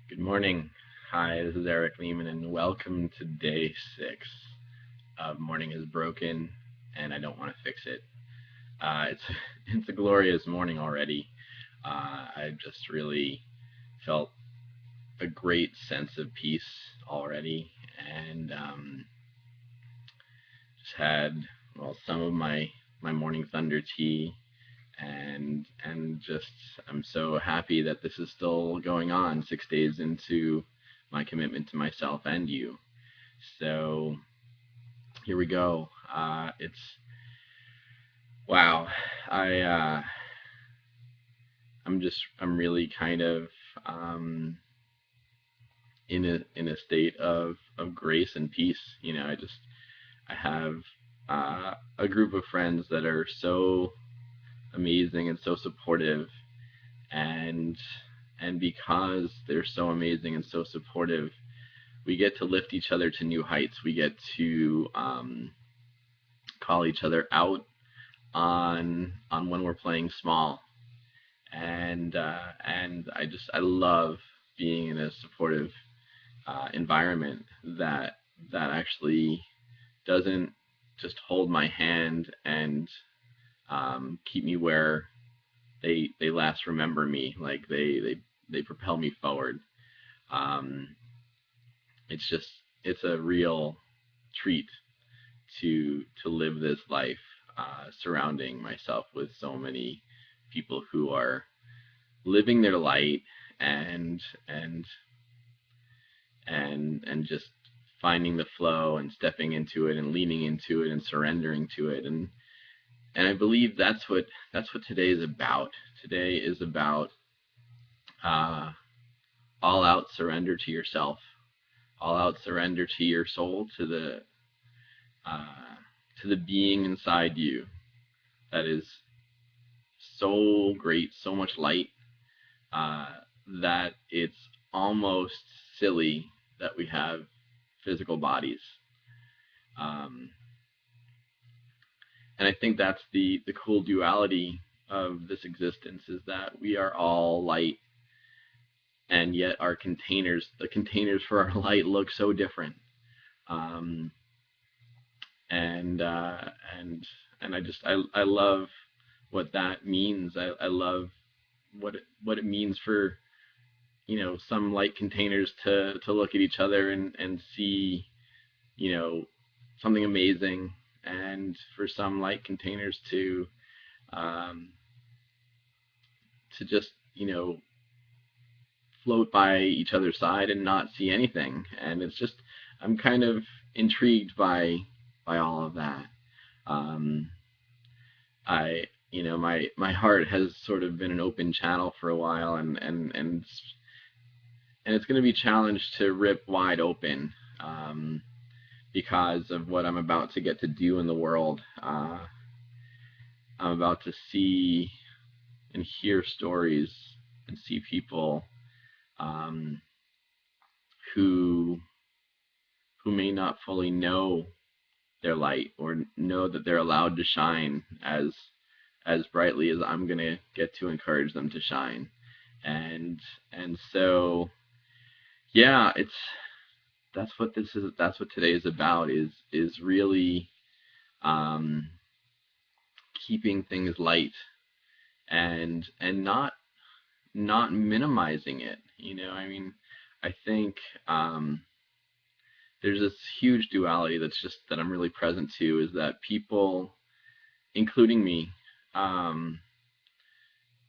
Good morning. Hi, this is Eric Lehman, and welcome to day 6 of Morning is Broken, and I don't want to fix it. It's it's a glorious morning already. I just really felt a great sense of peace already, and just had some of my morning thunder tea, and just I'm so happy that this is still going on 6 days into my commitment to myself and you. So here we go. It's wow. I I'm really kind of um, in a state of grace and peace. I have a group of friends that are so amazing and so supportive, and because they're so amazing and so supportive, we get to lift each other to new heights. We get to call each other out on when we're playing small, and I love being in a supportive environment that actually doesn't just hold my hand and keep me where they last remember me. Like they propel me forward. Um, it's a real treat to live this life, surrounding myself with so many people who are living their light and and and just finding the flow and stepping into it and leaning into it and surrendering to it. And I believe that's what today is about. Today is about uh, all out surrender to yourself, all out surrender to your soul, uh, to the being inside you that is so great, so much light, uh, that it's almost silly that we have physical bodies. Um, and I think that's the cool duality of this existence, is that we are all light, and yet the containers for our light, look so different. Um, and uh, and and I love what that means. I love what it means for some light containers to look at each other and see you know something amazing, and for some light containers um, to just float by each other's side and not see anything. And it's just I'm kind of intrigued by all of that. Um, I my heart has sort of been an open channel for a while, and it's going to be challenged to rip wide open, because of what I'm about to get to do in the world. I'm about to see and hear stories and see people, um, who may not fully know their light, or know that they're allowed to shine as brightly as I'm going to get to encourage them to shine. And so yeah, it's that's what today is about, is really um, keeping things light, and not minimizing it. I mean, I think there's this huge duality that I'm really present to, is that people, including me, um,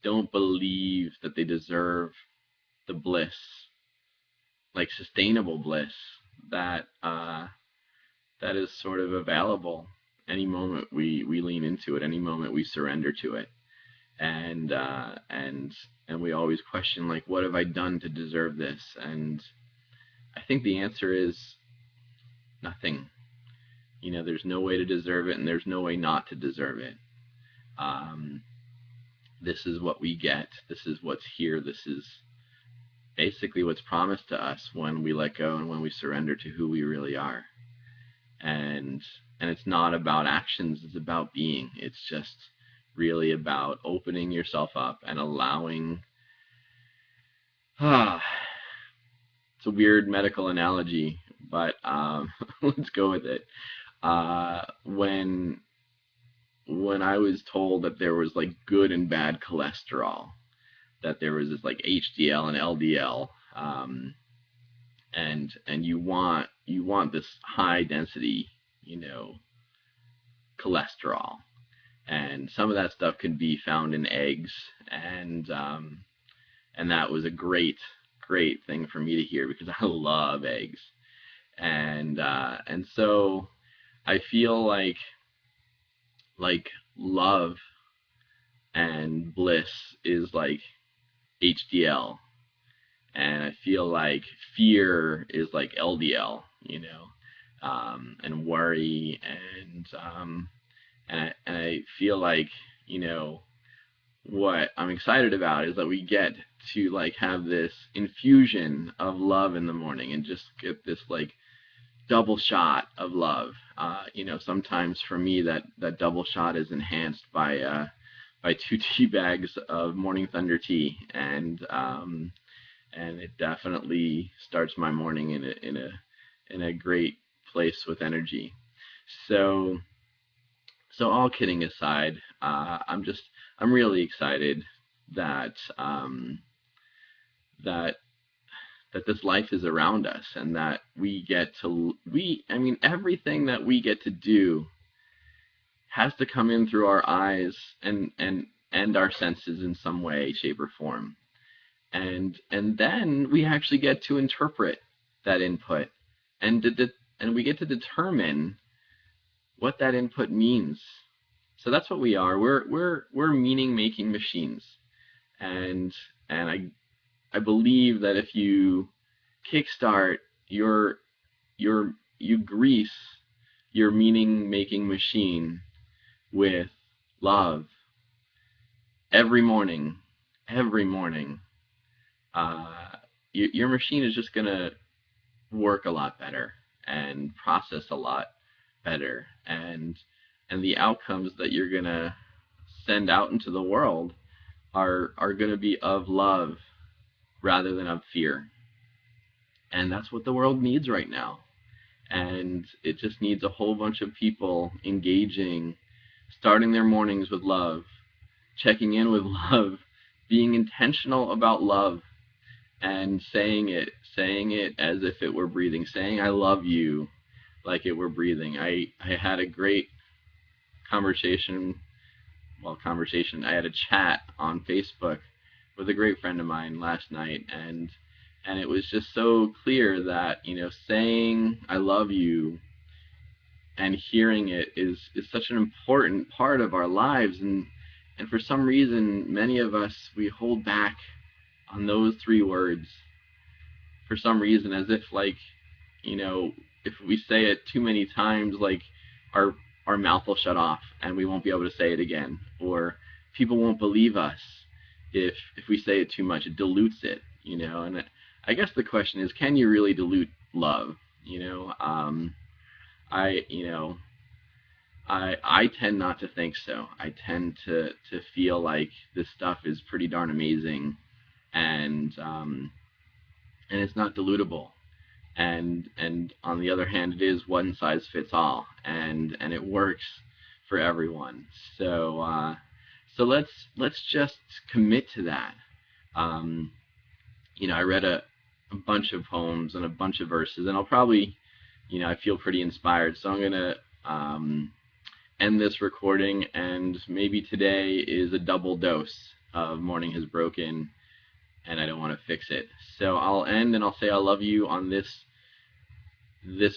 don't believe that they deserve the bliss, like sustainable bliss, that that is sort of available any moment we lean into it, any moment we surrender to it. And we always question, like, what have I done to deserve this? And I think the answer is nothing. There's no way to deserve it, and there's no way not to deserve it. Um, this is what we get. This is what's here. This is basically what's promised to us when we let go and when we surrender to who we really are. And it's not about actions, it's about being. It's just really about opening yourself up and allowing it's a weird medical analogy, but let's go with it. When I was told that there was like good and bad cholesterol, that there was this like HDL and LDL, and you want this high density, cholesterol, and some of that stuff can be found in eggs, and that was a great thing for me to hear because I love eggs, and so I feel like love and bliss is like HDL, and I feel like fear is like LDL, and worry, and I feel like, what I'm excited about is that we get to like have this infusion of love in the morning and just get this like double shot of love. Sometimes for me that double shot is enhanced by 2 tea bags of Morning Thunder tea, and it definitely starts my morning in a great place with energy. So all kidding aside, I'm really excited that that this life is around us, and that everything that we get to do has to come in through our eyes and our senses in some way, shape, or form. And then we actually get to interpret that input, and we get to determine what that input means. So that's what we are. We're meaning-making machines, and I believe that if you kickstart you grease your meaning-making machine with love every morning, your machine is just gonna work a lot better and process a lot better, and the outcomes that you're gonna send out into the world are gonna be of love rather than of fear. And that's what the world needs right now. And it just needs a whole bunch of people engaging, starting their mornings with love, checking in with love, being intentional about love, and saying it as if it were breathing, saying I love you like it were breathing. I had a great conversation. I had a chat on Facebook with a great friend of mine last night, and it was just so clear that, saying I love you and hearing it is such an important part of our lives, and for some reason many of us, we hold back on those 3 words for some reason, as if like, if we say it too many times, like our mouth will shut off and we won't be able to say it again, or people won't believe us if we say it too much. It dilutes it, and I guess the question is, can you really dilute love? I tend not to think so. I tend to feel like this stuff is pretty darn amazing, and it's not dilutable. And on the other hand, it is one size fits all, and it works for everyone. So let's just commit to that. I read a bunch of poems and a bunch of verses, and I'll probably, I feel pretty inspired, so I'm gonna end this recording, and maybe today is a double dose of Morning Has Broken, and I don't want to fix it. So I'll end and I'll say I love you on this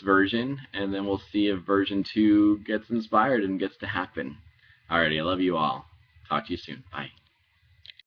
version, and then we'll see if version 2 gets inspired and gets to happen. Alrighty, I love you all. Talk to you soon. Bye.